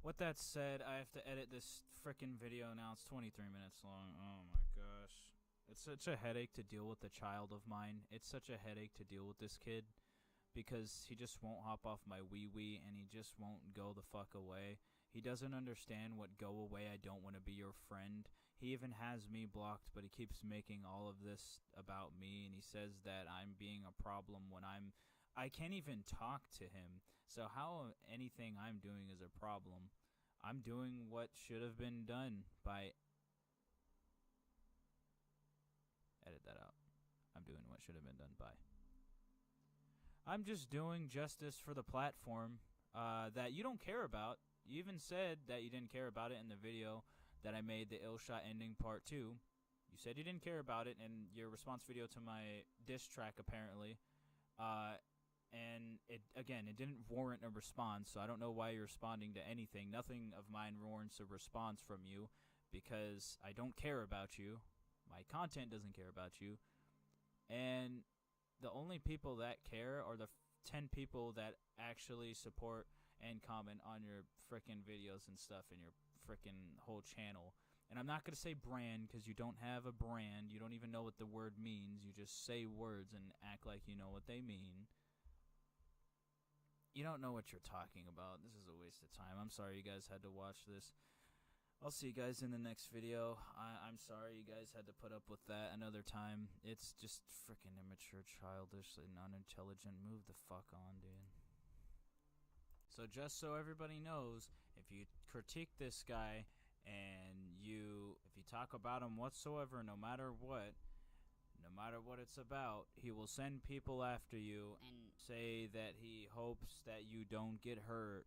With that said, I have to edit this frickin' video now. It's 23 minutes long. Oh my gosh. It's such a headache to deal with a child of mine. It's such a headache to deal with this kid because he just won't hop off my wee-wee and he just won't go the fuck away. He doesn't understand what go away, I don't want to be your friend. He even has me blocked, but he keeps making all of this about me, and he says that I'm being a problem when I can't even talk to him. So how anything I'm doing is a problem? I'm doing what should have been done by... Edit that out. I'm doing what should have been done by. I'm just doing justice for the platform that you don't care about. You even said that you didn't care about it in the video that I made, the ill shot ending part 2. You said you didn't care about it in your response video to my diss track, apparently. And it didn't warrant a response, so I don't know why you're responding to anything. Nothing of mine warrants a response from you because I don't care about you. My content doesn't care about you. And the only people that care are the 10 people that actually support and comment on your frickin' videos and stuff in your frickin' whole channel. And I'm not going to say brand because you don't have a brand. You don't even know what the word means. You just say words and act like you know what they mean. You don't know what you're talking about. This is a waste of time. I'm sorry you guys had to watch this. I'll see you guys in the next video. I'm sorry you guys had to put up with that another time. It's just freaking immature, childish, and unintelligent. Move the fuck on, dude. So just so everybody knows, if you critique this guy and if you talk about him whatsoever, no matter what it's about, he will send people after you and say that he hopes that you don't get hurt,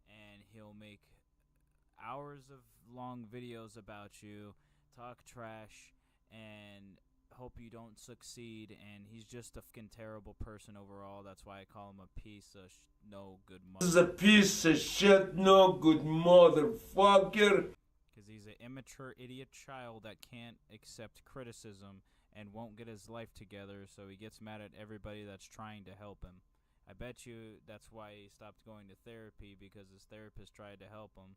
and he'll make hours of long videos about you, talk trash, and hope you don't succeed, and he's just a fucking terrible person overall. That's why I call him a piece of no good mother. This is a piece of shit, no good motherfucker. Because he's an immature idiot child that can't accept criticism and won't get his life together, so he gets mad at everybody that's trying to help him. I bet you that's why he stopped going to therapy, because his therapist tried to help him,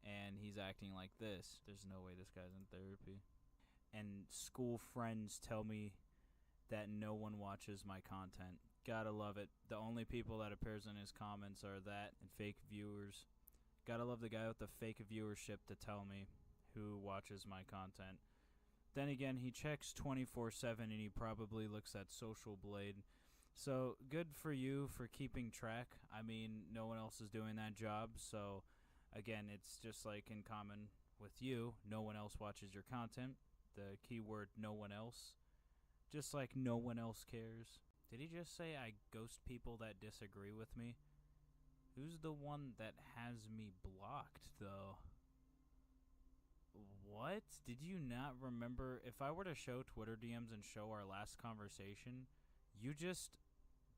and he's acting like this. There's no way this guy's in therapy. And school friends tell me that no one watches my content. Gotta love it. The only people that appears in his comments are that and fake viewers. Gotta love the guy with the fake viewership to tell me who watches my content. Then again, he checks 24/7 and he probably looks at Social Blade. So good for you for keeping track. I mean, no one else is doing that job, so again, it's just like in common with you. No one else watches your content. The keyword no one else. Just like no one else cares. Did he just say I ghost people that disagree with me? Who's the one that has me blocked, though? What? Did you not remember? If I were to show Twitter DMs and show our last conversation, you just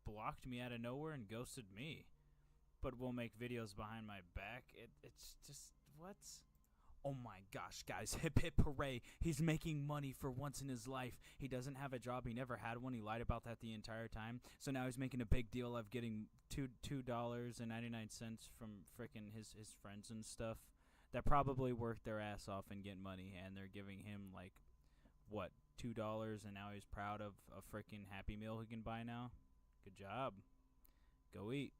blocked me out of nowhere and ghosted me. But we'll make videos behind my back. It's just, what? Oh my gosh, guys, hip hip hooray. He's making money for once in his life. He doesn't have a job. He never had one. He lied about that the entire time. So now he's making a big deal of getting $2.99 from frickin' his friends and stuff that probably worked their ass off and get money, and they're giving him like, what, $2, and now he's proud of a frickin' Happy Meal he can buy now? Good job. Go eat.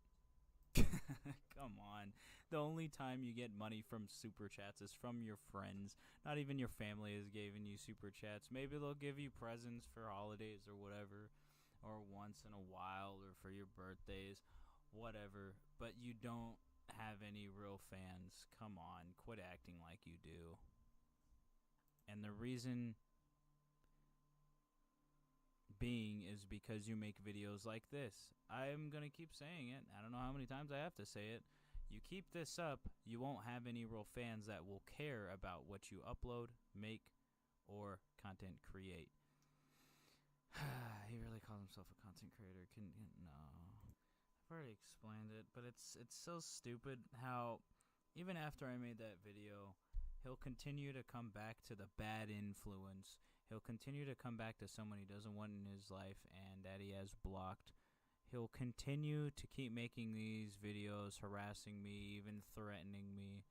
Come on. The only time you get money from super chats is from your friends. Not even your family is giving you super chats. Maybe they'll give you presents for holidays or whatever, or once in a while, or for your birthdays, whatever. But you don't have any real fans. Come on, quit acting like you do. And the reason being is because you make videos like this. I'm gonna keep saying it. I don't know how many times I have to say it. You keep this up, you won't have any real fans that will care about what you upload, make, or content create. He really calls himself a content creator. No. I've already explained it, but it's so stupid how even after I made that video, he'll continue to come back to the bad influence. He'll continue to come back to someone he doesn't want in his life and that he has blocked. He'll continue to keep making these videos, harassing me, even threatening me.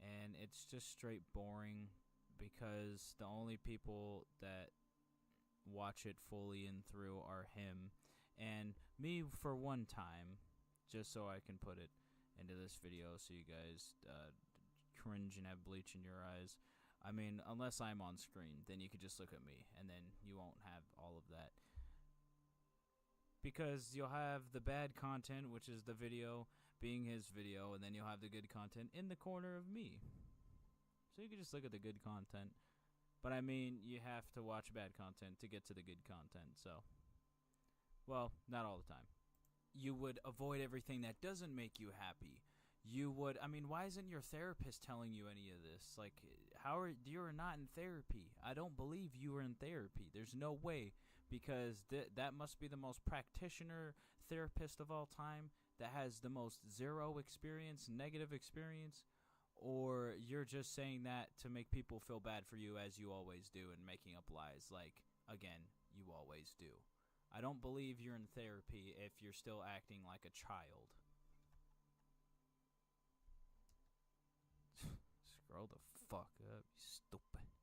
And it's just straight boring because the only people that watch it fully and through are him. And me for one time, just so I can put it into this video so you guys cringe and have bleach in your eyes. I mean, unless I'm on screen, then you could just look at me, and then you won't have all of that. Because you'll have the bad content, which is the video, being his video, and then you'll have the good content in the corner of me. So you can just look at the good content. But I mean, you have to watch bad content to get to the good content, so. Well, not all the time. You would avoid everything that doesn't make you happy. You would, I mean, why isn't your therapist telling you any of this? Like, you're not in therapy. I don't believe you are in therapy. There's no way, because that must be the most practitioner therapist of all time that has the most zero experience, negative experience, or you're just saying that to make people feel bad for you as you always do and making up lies like, again, you always do. I don't believe you're in therapy if you're still acting like a child. Scroll the fuck up, you stupid.